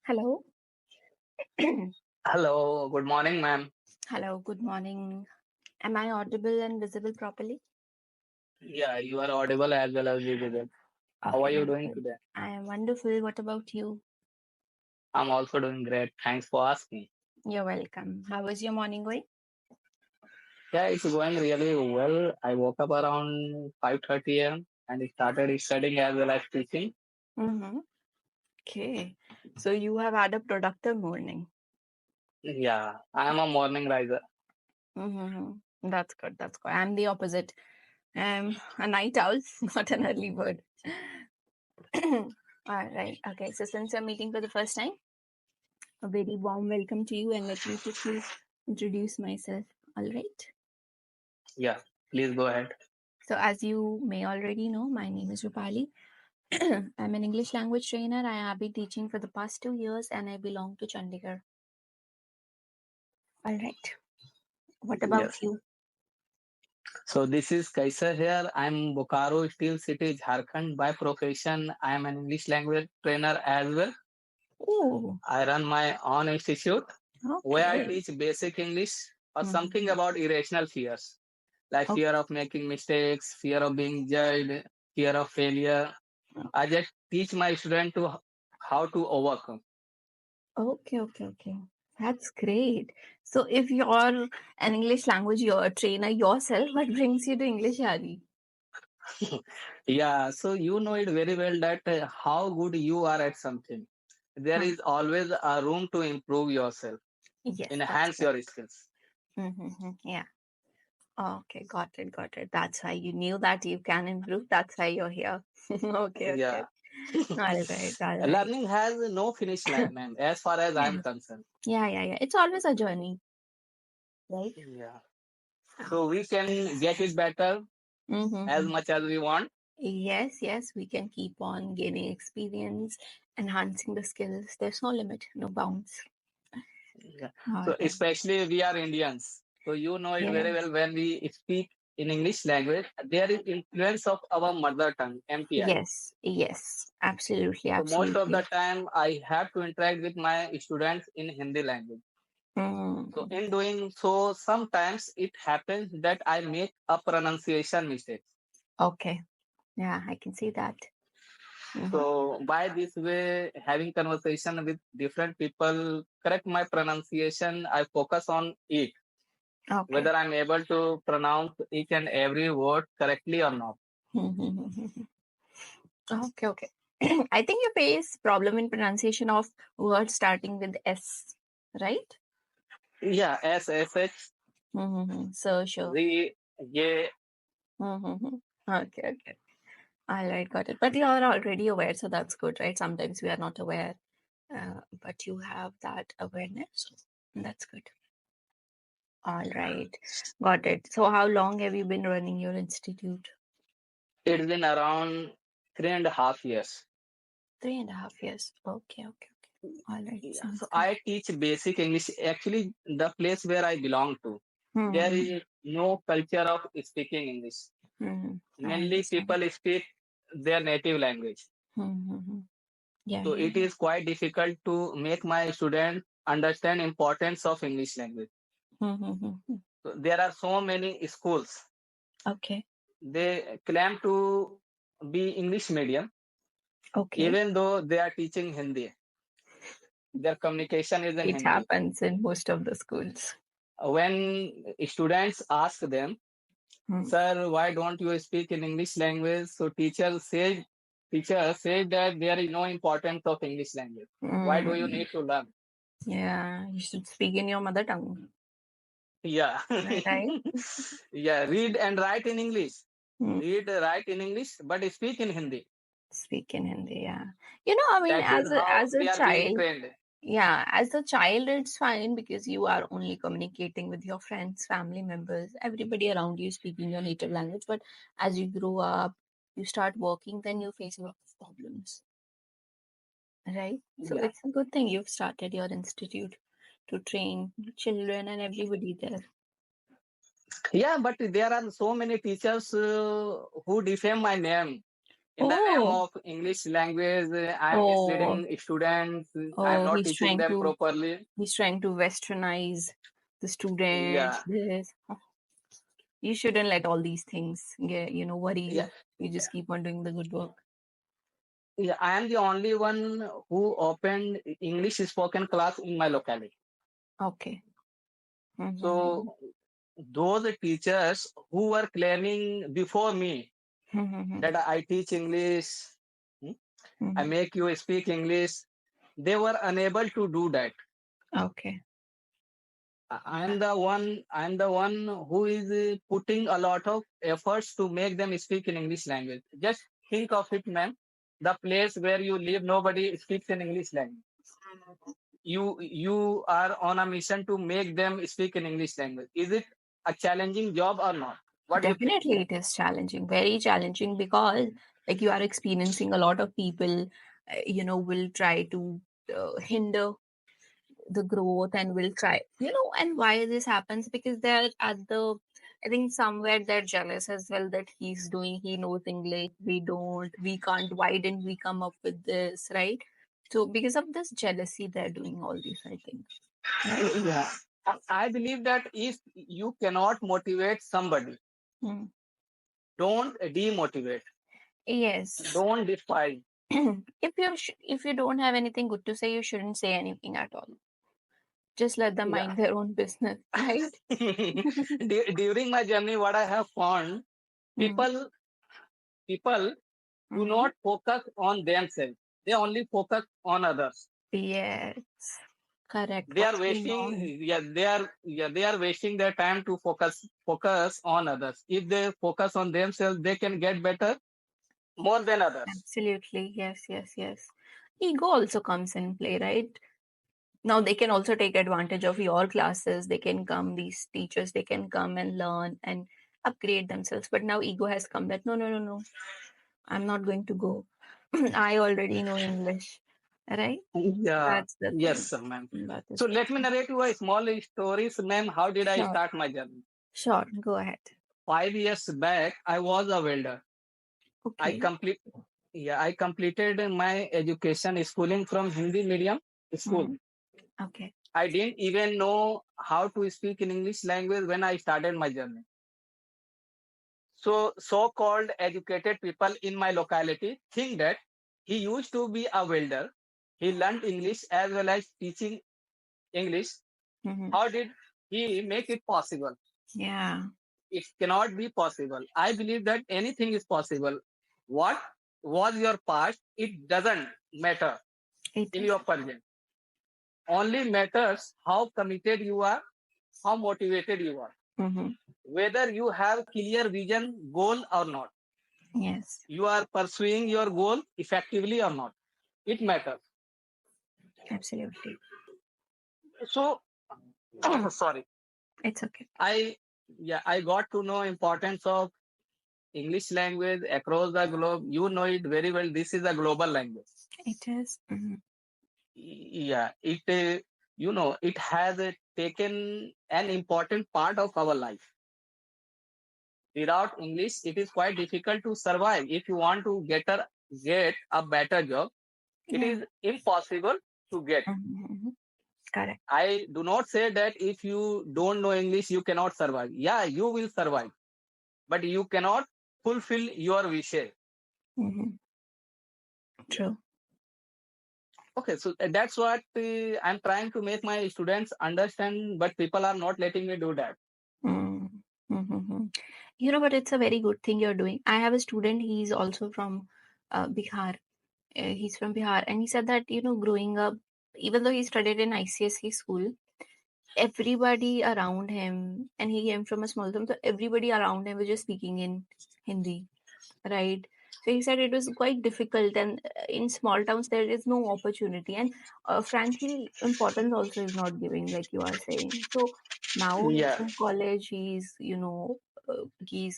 Hello. Hello, good morning, ma'am. Hello, good morning. Am I audible and visible properly? Yeah, you are audible as well as visible. How are Okay, you that's doing good. today? I am wonderful. What about you? I'm also doing great. Thanks for asking. You're welcome. How was your morning going? Yeah, it's going really well. I woke up around 5:30 a.m. and started studying as well as teaching. Mm-hmm. Okay. So you have had a productive morning. Yeah, I am a morning riser. Mm-hmm. That's good. That's good. I'm the opposite. I'm a night owl, not an early bird. All right. Okay. So since you're meeting for the first time, a very warm welcome to you, and let me quickly introduce myself. All right. Yeah, please go ahead. So, as you may already know, my name is Rupali. I'm an English language trainer. I have been teaching for the past 2 years and I belong to Chandigarh. All right. What about Yes. you? So this is Kaisar here. I'm Bokaro Steel City, Jharkhand. By profession, I am an English language trainer as well. Oh, I run my own institute where I okay. teach basic English or something Mhm. about irrational fears, like fear of making mistakes, fear of being judged, fear of failure. I just teach my student to how to overcome. Okay. That's great. So, if you're an English language you're a trainer yourself, what brings you to EnglishYaari? Yeah, so you know it very well that how good you are at something. There Hmm. is always a room to improve yourself, Yes, that's enhance right. your skills. Yeah. Okay, got it. That's why you knew that you can improve. That's why you're here. Okay. Yeah, All right. learning has no finish line, ma'am, as far as I'm Yes. concerned. Yeah. It's always a journey, right? Yeah, so we can get it better as Mm-hmm. much as we want. Yes, we can keep on gaining experience, enhancing the skills. There's no limit, no bounds. Yeah. All So right. especially we are Indians. So you know it very Yes, well when we speak in English language, there is influence of our mother tongue, MPI. yes. Absolutely, So most of the absolutely. time I have to interact with my students in Hindi language. So Mm, in doing so, sometimes it happens that I make a pronunciation mistake. okay. Yeah, I can see that. Mm-hmm. So by this way, having conversation with different people, correct my pronunciation, I focus on it Okay. whether I'm able to pronounce each and every word correctly or not. Okay. I think you face problem in pronunciation of words starting with S, right? Yeah, SSH, So sure. Z, J. Mm-hmm. Okay. All right, got it. But you are already aware, so that's good, right? Sometimes we are not aware, but you have that awareness. So that's good. All right, got it. So how long have you been running your institute? It's been around 3.5 years. 3.5 years. Okay. All right, Yeah, so sounds good. I teach basic English. Actually, the place where I belong to, there Mm-hmm. is no culture of speaking English. I Mainly understand. people speak their native language. Mm-hmm. So Yeah. it is quite difficult to make my students understand importance of English language. Mm-hmm. So there are so many schools. Okay. They claim to be English medium, Okay. even though they are teaching Hindi. Their communication is in It Hindi. happens in most of the schools. When students ask them, "Sir, why don't you speak in English language?" So teacher said that there is no importance of English language. Why do you Mm. need to learn? Yeah, you should speak in your mother tongue, Yeah, right? yeah. Read and write in English. Mm. Write in English, but speak in Hindi. Speak in Hindi, yeah. I mean, That is how as a we are being child, trained. yeah, as a child, it's fine because you are only communicating with your friends, family members, everybody around you speaking your native language. But as you grow up, you start working, then you face a lot of problems, right? So Yeah. it's a good thing you've started your institute to train children and everybody there. Yeah, but there are so many teachers who defame my name. In the name Oh, of English language, I am oh, misleading students. I am oh, not teaching them properly. he's trying to westernize the students. Yeah, This. You shouldn't let all these things get, worry yeah, you. You just keep on doing the good work. yeah. I am the only one who opened English spoken class in my locality. Okay. Mm-hmm. So those teachers who were claiming before me Mm-hmm. that I teach English, hmm, I Mm-hmm. make you speak English, they were unable to do that. Okay. I'm the one who is putting a lot of efforts to make them speak in English language. Just think of it, ma'am. The place where you live, nobody speaks in English language. You are on a mission to make them speak in English language. Is it a challenging job or not? What do you think? Definitely, it is challenging, very challenging because, like, you are experiencing a lot of people, will try to hinder the growth and will try, and why this happens because they're I think somewhere they're jealous as well that he knows English, we don't, we can't, why didn't we come up with this, right? So because of this jealousy, they're doing all these, I think, right? Yeah. I believe that if you cannot motivate somebody, Hmm. don't demotivate, Yes. don't despise. If you don't have anything good to say, you shouldn't say anything at all. Just let them Yeah. mind their own business, right? During my journey, what I have found, Mm. people do Mhm. not focus on themselves. They only focus on others. Yes, correct. They are What's going wasting, on? they are wasting their time to focus on others. If they focus on themselves, they can get better more than others. Absolutely. Yes, yes, yes. Ego also comes in play, right? Now they can also take advantage of your classes. They can come, these teachers, they can come and learn and upgrade themselves. But now ego has come that no, no, no, no, I'm not going to go. I already know English, right? Yeah, That's the yes, thing. sir, ma'am. That is So the let me thing. narrate you a small story, so, ma'am. How did I Sure, start my journey? sure. Go ahead. 5 years back, I was a welder. I Okay. complete, yeah, I completed my education schooling from Hindi medium school. Mm, okay. I didn't even know how to speak in English language when I started my journey. So, so-called educated people in my locality think that he used to be a welder. He learned English as well as teaching English. Hmm. How did he make it possible? Yeah, It cannot be possible. I believe that anything is possible. What was your past? It doesn't matter it in is. your present. Only matters how committed you are, how motivated you are, Hmm. whether you have clear vision, goal or not. Yes, You are pursuing your goal effectively or not. It matters. absolutely. So, sorry, It's okay. I got to know importance of English language across the globe. You know it very well. This is a global language. It is. Mm-hmm. Yeah, it has taken an important part of our life. Without English, it is quite difficult to survive. If you want to get a better job, it Yeah. is impossible to get. Mm-hmm. Correct. I do not say that if you don't know English, you cannot survive. Yeah, you will survive, but you cannot fulfill your wishes. Mm-hmm. Yeah. True. Okay, so that's what I'm trying to make my students understand, but people are not letting me do that. Mm-hmm. But it's a very good thing you're doing. I have a student, he's also from Bihar. He's from Bihar, and he said that, growing up, even though he studied in ICSE school, everybody around him, and he came from a small town, so everybody around him was just speaking in Hindi, right? So he said it was quite difficult, and in small towns there is no opportunity, and frankly, importance also is not giving, like you are saying. So now he's Yeah. in college, he's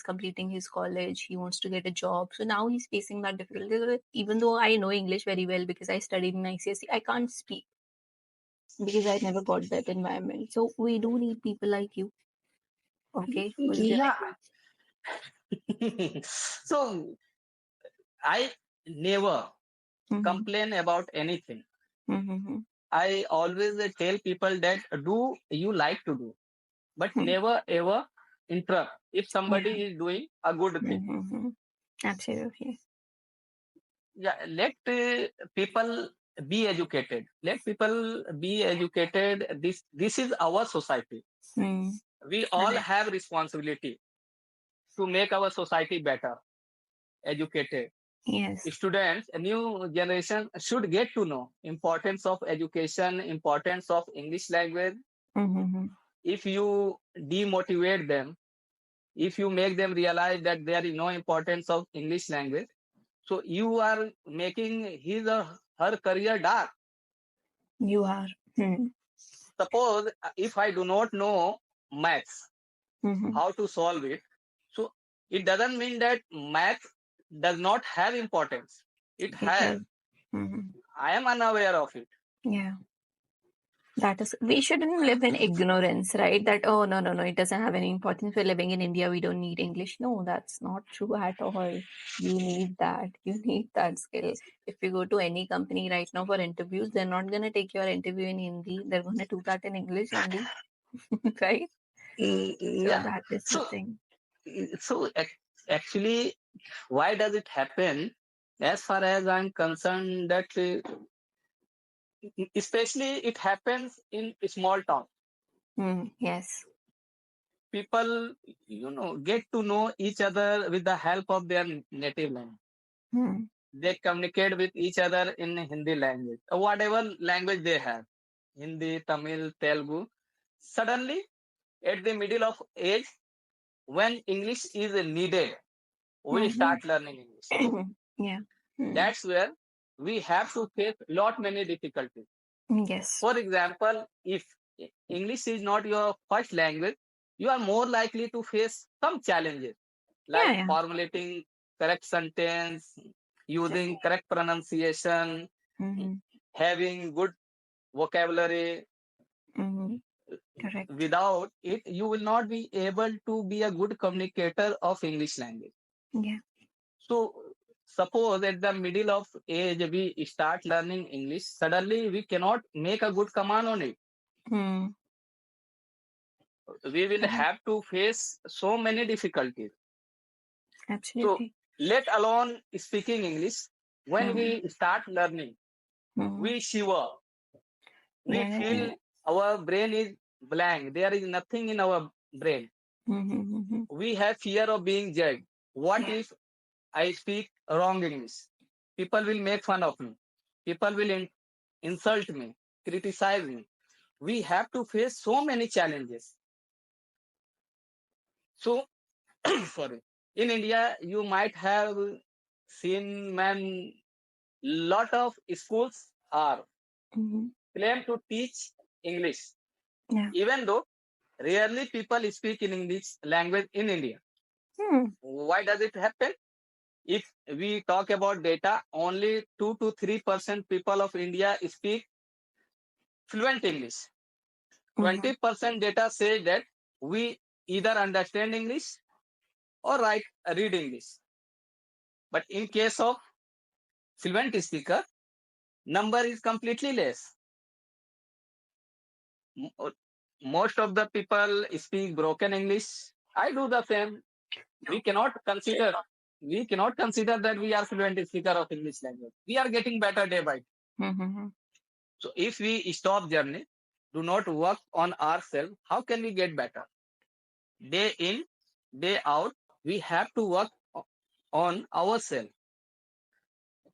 completing his college, he wants to get a job. So now he's facing that difficulty. Even though I know English very well because I studied in ICSE, I can't speak because I never got that environment. So we do need people like you, okay, who's Yeah. giving. So I never complain about anything. I always tell people that do you like to do, but never ever interrupt if somebody is doing a good thing. Absolutely. Yeah, let people be educated. Let people be educated. This is our society. We all have responsibility to make our society better, educated. Yes. Students, a new generation should get to know importance of education, importance of English language. If you demotivate them, if you make them realize that there is no importance of English language, so you are making his or her career dark. You are. Suppose if I do not know maths, how to solve it, so it doesn't mean that math does not have importance. It has. I am unaware of it. Yeah. That is, we shouldn't live in ignorance, right? That, oh, no, it doesn't have any importance. We're living in India, we don't need English. No, that's not true at all. You need that. You need that skill. If you go to any company right now for interviews, they're not going to take your interview in Hindi. They're going to do that in English only, right? Yeah. So that is the thing. So actually, why does it happen? As far as I'm concerned, that especially it happens in small town. Yes. People, get to know each other with the help of their native language. They communicate with each other in Hindi language, or whatever language they have, Hindi, Tamil, Telugu. Suddenly, at the middle of age, when English is needed, we start learning English. Yeah. That's where we have to face lot many difficulties. Yes. For example, if English is not your first language, you are more likely to face some challenges like formulating correct sentence, using correct pronunciation, having good vocabulary. Correct. Without it, you will not be able to be a good communicator of English language. Yeah. So suppose at the middle of age we start learning English, suddenly we cannot make a good command on it. We will have to face so many difficulties. Absolutely. So let alone speaking English, when we start learning, we shiver. We feel our brain is blank. There is nothing in our brain. We have fear of being judged. What if I speak wrong English? People will make fun of me. People will insult me, criticize me. We have to face so many challenges. So, sorry. In India, you might have seen, man, lot of schools are claim to teach English. Yeah. Even though rarely people speak in English language in India. Why does it happen? If we talk about data, only 2 to 3% people of India speak fluent English. 20% data say that we either understand English or read English. But in case of fluent speaker, number is completely less. Most of the people speak broken English. I do the same. We cannot consider that we are fluent speaker of English language. We are getting better day by day. So if we stop journey, do not work on ourselves, how can we get better? Day in, day out, we have to work on ourselves.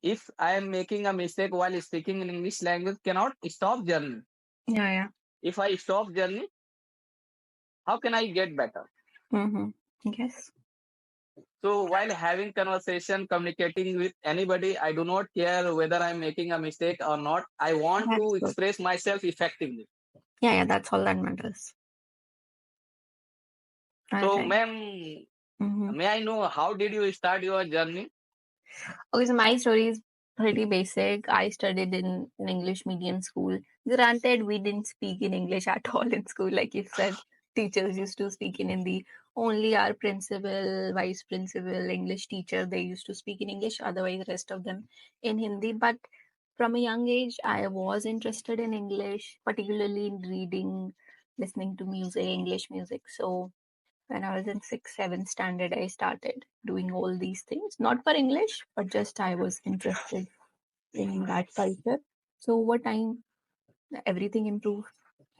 If I am making a mistake while speaking in English language, cannot stop journey. Yeah. If I stop journey, how can I get better? Yes. So while having conversation, communicating with anybody, I do not care whether I'm making a mistake or not. I want to express myself effectively. Yeah, that's all that matters. So, ma'am, may I know how did you start your journey? Okay, so my story is pretty basic. I studied in an English medium school. Granted, we didn't speak in English at all in school, like you said. Teachers used to speak in Hindi. only our principal, vice principal, English teacher, they used to speak in English, otherwise the rest of them in Hindi. But from a young age, I was interested in English, particularly in reading, listening to music, English music. So when I was in sixth, seventh standard, I started doing all these things, not for English, but just I was interested in that culture. So over time, everything improved.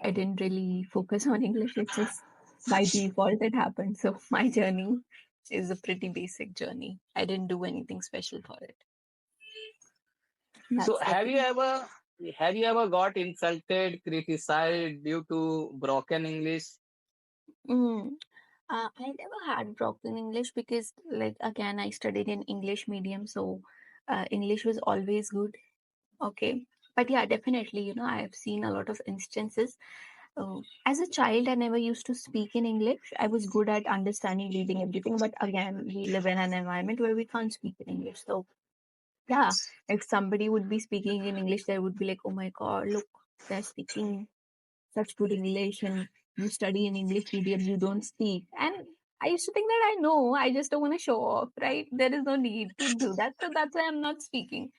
I didn't really focus on English. It's just by default it happened. So my journey is a pretty basic journey. I didn't do anything special for it. So That's the thing. have you ever got insulted, criticized due to broken English? Mm. I never had broken English because, like, again, I studied in English medium, so English was always good. Okay. But yeah, definitely, I have seen a lot of instances. As a child, I never used to speak in English. I was good at understanding, reading everything. But again, we live in an environment where we can't speak in English. So, yeah, if somebody would be speaking in English, they would be like, oh my God, look, they're speaking such good English and you study in English medium, you don't speak. And I used to think that I know, I just don't want to show off, right? There is no need to do that. So that's why I'm not speaking.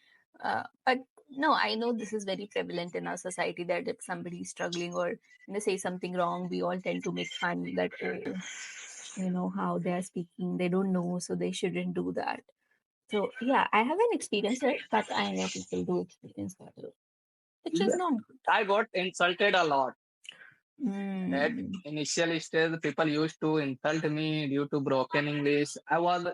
But no, I know this is very prevalent in our society that if somebody is struggling or say something wrong, we all tend to make fun that, oh, how they're speaking, they don't know, so they shouldn't do that. So yeah, I haven't experienced it, but I know people do experience that, which is not good. I got insulted a lot. At Mm. initial stage, people used to insult me due to broken English. I was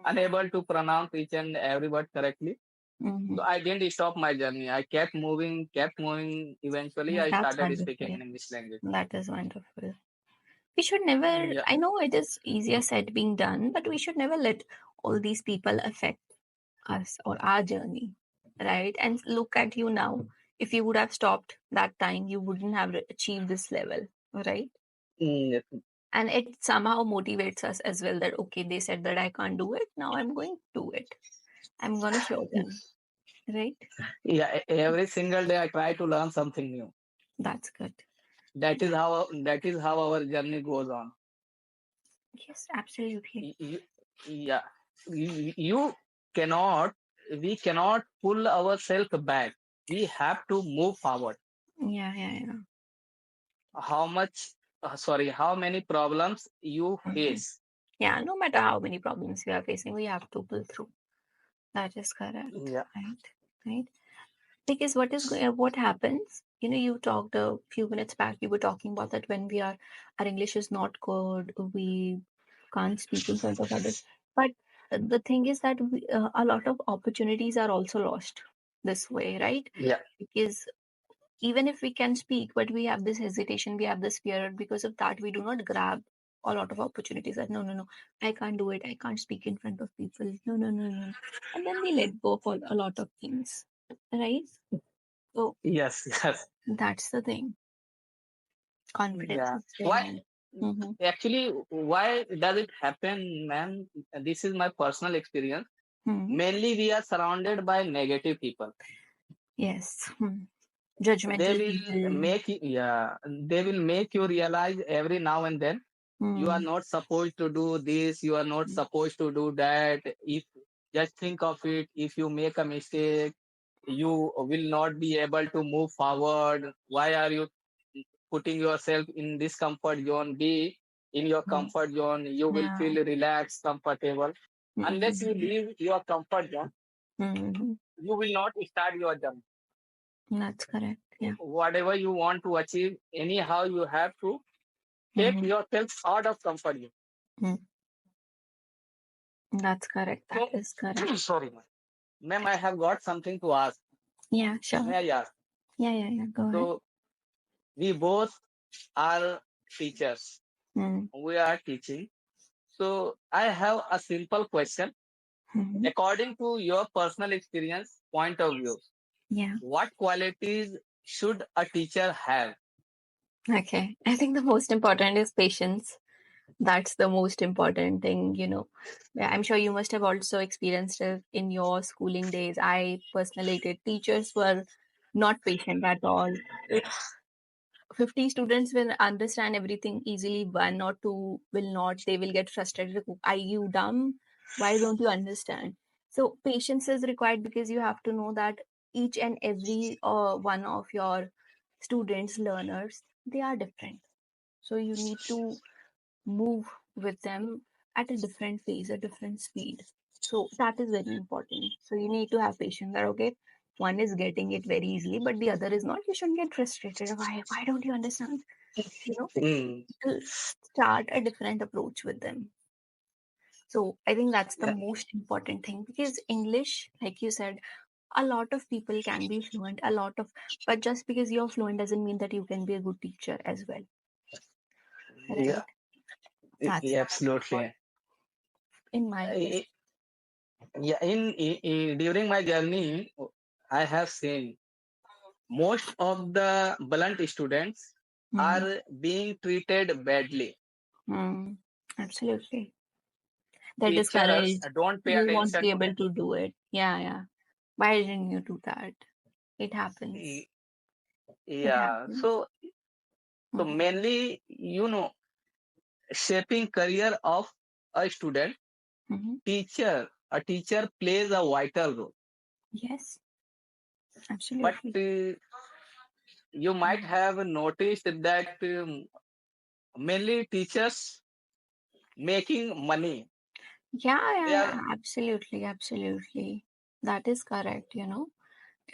unable to pronounce each and every word correctly. Mm-hmm. So I didn't stop my journey. I kept moving, kept moving. Eventually, I That's started speaking wonderful. in English language. That is wonderful. We should never, Yeah. I know it is easier said being done, but we should never let all these people affect us or our journey, right? And look at you now. If you would have stopped that time, you wouldn't have achieved this level, right? Yes. And it somehow motivates us as well that, okay, they said that I can't do it. Now I'm going to do it. I'm going to show them, right? Yeah. Every single day, I try to learn something new. That's good. That is how our journey goes on. Yes, absolutely. Yeah, you cannot, we cannot pull ourselves back. We have to move forward. Yeah, yeah, yeah. How many problems you Mhm. face? Yeah, no matter how many problems we are facing, we have to pull through. That is correct, Yeah. right? Right. Because what happens? You talked a few minutes back. You were talking about that when our English is not good, we can't speak in front of others. But the thing is that a lot of opportunities are also lost this way, right? Yeah. Because even if we can speak, but we have this hesitation, we have this fear. Because of that, we do not grab a lot of opportunities. That no, no, no, I can't do it. I can't speak in front of people. No, no, no, no. And then we let go for a lot of things, right? So Yes. Yes. that's the thing. Confidence Yeah. is very Why? important. Mm-hmm. Actually, why does it happen, man? This is my personal experience. Hmm. Mainly, we are surrounded by negative people. Yes. Hmm. They Judgmental will people. make you, yeah, they will make you realize every now and then you are Hmm. not supposed to do this, you are not supposed to do that. If just think of it, if you make a mistake, you will not be able to move forward. Why are you putting yourself in this comfort zone? Be in your Hmm. comfort zone, you will Yeah. feel relaxed, comfortable. Unless you Mm-hmm. leave your comfort zone, Mm-hmm. you will not start your journey. That's correct. Yeah. Whatever you want to achieve, anyhow you have to take Mm-hmm. yourself out of comfort zone. That's correct. That So, is correct. sorry, ma'am, I have got something to ask. Yeah, sure. May I ask? Yeah, yeah, yeah. Go ahead. So, we both are teachers. Mm. We are teaching. So, I have a simple question. Hmm. According to your personal experience, point of view, Yeah. what qualities should a teacher have? Okay. I think the most important is patience. That's the most important thing. Yeah, I'm sure you must have also experienced it in your schooling days. I personally did. Teachers were not patient at all. 50 students will understand everything easily, one or two will not. They will get frustrated. Are you dumb? Why don't you understand? So patience is required, because you have to know that each and every one of your students, learners, they are different. So you need to move with them at a different pace, a different speed. So that is very important. So you need to have patience that, okay, one is getting it very easily, but the other is not. You shouldn't get frustrated. Why don't you understand? You know, Mm. to start a different approach with them. So I think that's the Yeah. most important thing, because English, like you said, a lot of people can be fluent, but just because you're fluent doesn't mean that you can be a good teacher as well, Yeah. right? That's Absolutely. in my case. I- Yeah. During my journey, I have seen most of the blunt students Mhm. are being treated badly. Absolutely. They Teachers discourage. don't pay You won't attention be to able them. to do it. Yeah, yeah. Why didn't you do that? It happens. Y- It Yeah. happens. So Mhm. mainly, shaping career of a student, Mhm. a teacher plays a vital role. Yes, But absolutely. you might have noticed that mainly teachers making money. Yeah, They yeah, are yeah, absolutely, absolutely. That is correct, you know.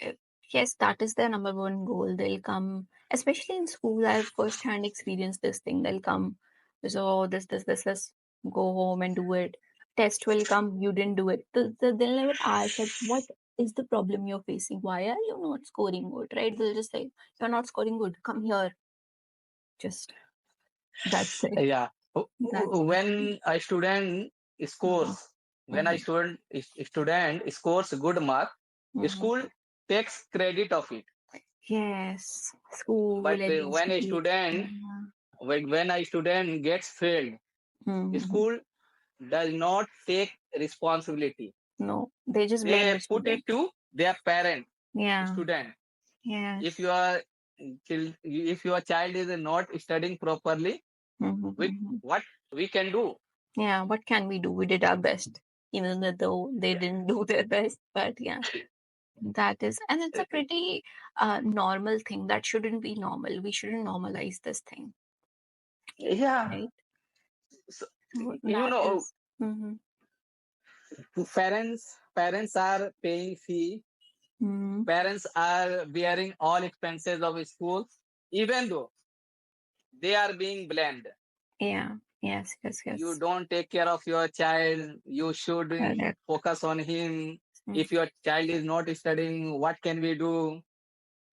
Uh, Yes, that is their number one goal. They'll come, especially in school. I've first-hand experienced this thing. They'll come, so this, go home and do it. Test will come, you didn't do it. They'll never ask that what is the problem you're facing? Why are you not scoring good? Right? They'll just say, you're not scoring good. Come here. Just that's it. yeah. That's it. When a student scores, Mhm. when a Mhm. student scores good mark, Mhm. school takes credit of it. Yes, school But and when a institute. student Yeah. when a student gets failed, Mhm. school does not take responsibility. No, they just blame They the put it student. to their parent, Yeah. student. If Yes. if your child is not studying properly, we, Mm-hmm. what we can do? Yeah. What can we do? We did our best, even though they didn't do their best. But yeah, that is, and it's a pretty normal thing. That shouldn't be normal. We shouldn't normalize this thing, Yeah. right? So, So you that know, is. Mm-hmm. parents are paying fee. Mm-hmm. Parents are bearing all expenses of school, even though they are being blamed. Yeah. Yes. Yes. You Yes. don't take care of your child. You should Correct. focus on him. Mm. If your child is not studying, what can we do?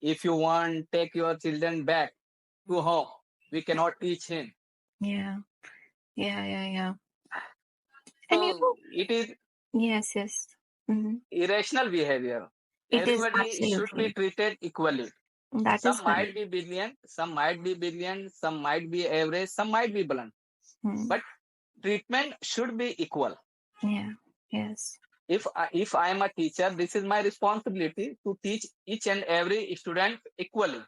If you want, take your children back to home. We cannot teach him. Yeah. Yeah. Yeah. Yeah. And you So know. it is Yes. Yes. Mm-hmm. irrational behavior. It is Everybody should be absolutely. treated equally. That is Some correct. might be brilliant, some might be average, some might be blunt. Mm. But treatment should be equal. Yeah. Yes. If I am a teacher, this is my responsibility to teach each and every student equally.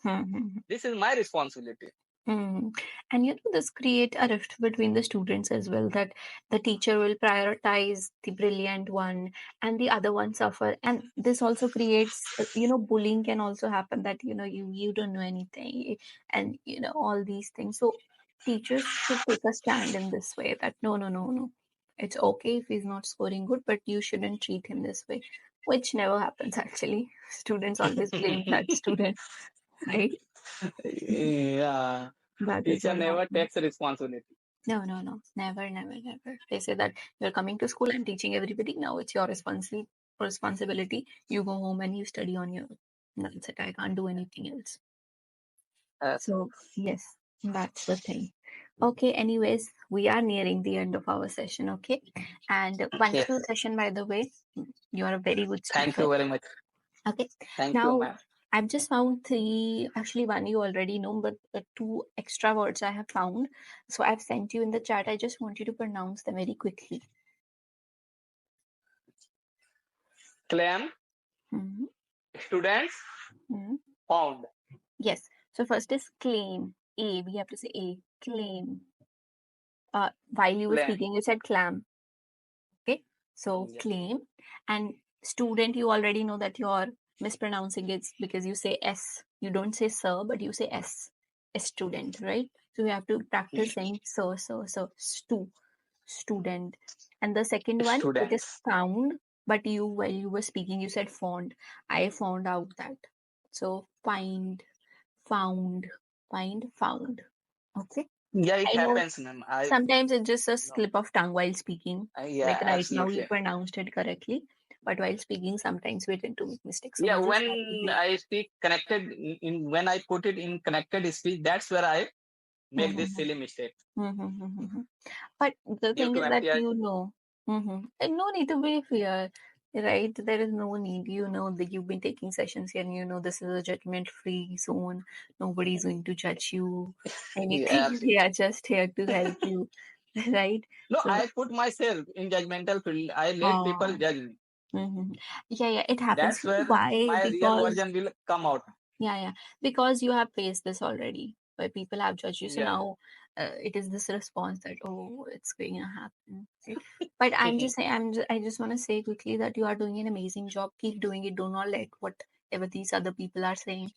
Mm-hmm. This is my responsibility. Mm. And you know, this create a rift between the students as well, that the teacher will prioritize the brilliant one and the other one suffer. And this also creates, bullying can also happen, that, you don't know anything, and, all these things. So teachers should take a stand in this way, that no, no, no, no. It's okay if he's not scoring good, but you shouldn't treat him this way, which never happens actually. Students always blame that student, right? Yeah, That is teacher what never happens. takes responsibility. No, no, no. Never, never, never. They say that you're coming to school and teaching everybody. Now it's your responsibility. You go home and you study on your own. That's it. I can't do anything else. Uh, So, yes, that's the thing. Okay, anyways, we are nearing the end of our session, okay? And yeah. wonderful session, by the way. You are a very good Thank speaker. you very much. Okay, Thank you, now ma'am. I've just found three, actually, one you already know, but two extra words I have found. So I've sent you in the chat. I just want you to pronounce them very quickly. Claim Mhm, students mhm. found. Yes. So first is claim. A. We have to say A. Claim. While you were Plan. speaking, you said clam. Okay. So Yeah. claim. And student, you already know that you're mispronouncing it because you say S. You don't say sir, but you say S. A student, right? So you have to practice saying sir, student. And the second one, it is Students. found, but you, while you were speaking, you said found. I found out that. So find, found, found. Okay. Yeah, it I know happens, ma'am. sometimes it's just a No. slip of tongue while speaking. Yeah, Like right now, you absolutely. pronounced it correctly, but while speaking, sometimes we tend to make mistakes. So Yeah, we just when have to be. I speak connected when I put it in connected speech, that's where I make this Mm-hmm. silly mistake. Mm-hmm. But the Due thing to is that MTI. you know, and no need to be fear, right? There is no need. You know that you've been taking sessions here, and you know this is a judgment-free zone. Nobody's going to judge you. Yeah, Anything. We absolutely. are just here to help you, right? No, So, I put myself in judgmental field. I let people oh, judge me. yeah, it happens. That's You know where why? my real Because version will come out. yeah, because you have faced this already, where people have judged you. So Yeah. now it is this response that, oh, it's going to happen. Right? But I'm just saying, I just want to say quickly that you are doing an amazing job. Keep doing it. Do not let whatever these other people are saying,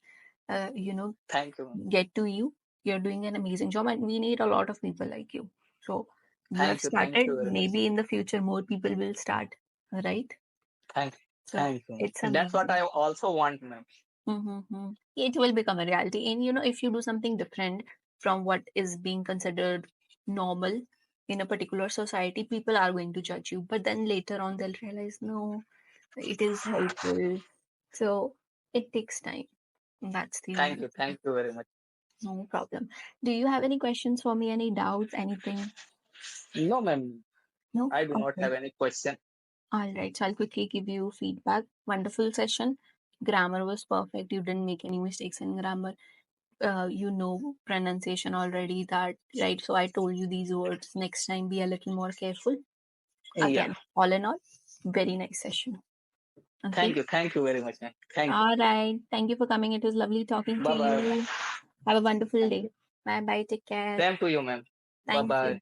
you know, Thank you. get to you. You're doing an amazing job, and we need a lot of people like you. So you have Thank started. you very much. Maybe in the future, more people will start. Right? Thank So thank you. it's That's what amazing. I also want, ma'am. It will become a reality. And you know, if you do something different from what is being considered normal in a particular society, people are going to judge you. But then later on, they'll realize, no, it is helpful. So it takes time. That's the only thing. Thank you very much. No problem. Do you have any questions for me? Any doubts? Anything? No, ma'am. No? I do not Okay. have any question. All right. So I'll quickly give you feedback. Wonderful session. Grammar was perfect. You didn't make any mistakes in grammar. You know pronunciation already, that right? So I told you these words. Next time be a little more careful. Yeah. Again, all in all, very nice session. Okay. Thank you very much, ma'am. Thank you. All right, thank you for coming. It was lovely talking to Bye bye. you. Have a wonderful Thank day. you. Bye bye, take care. Same to you, ma'am. Bye Thank bye. you.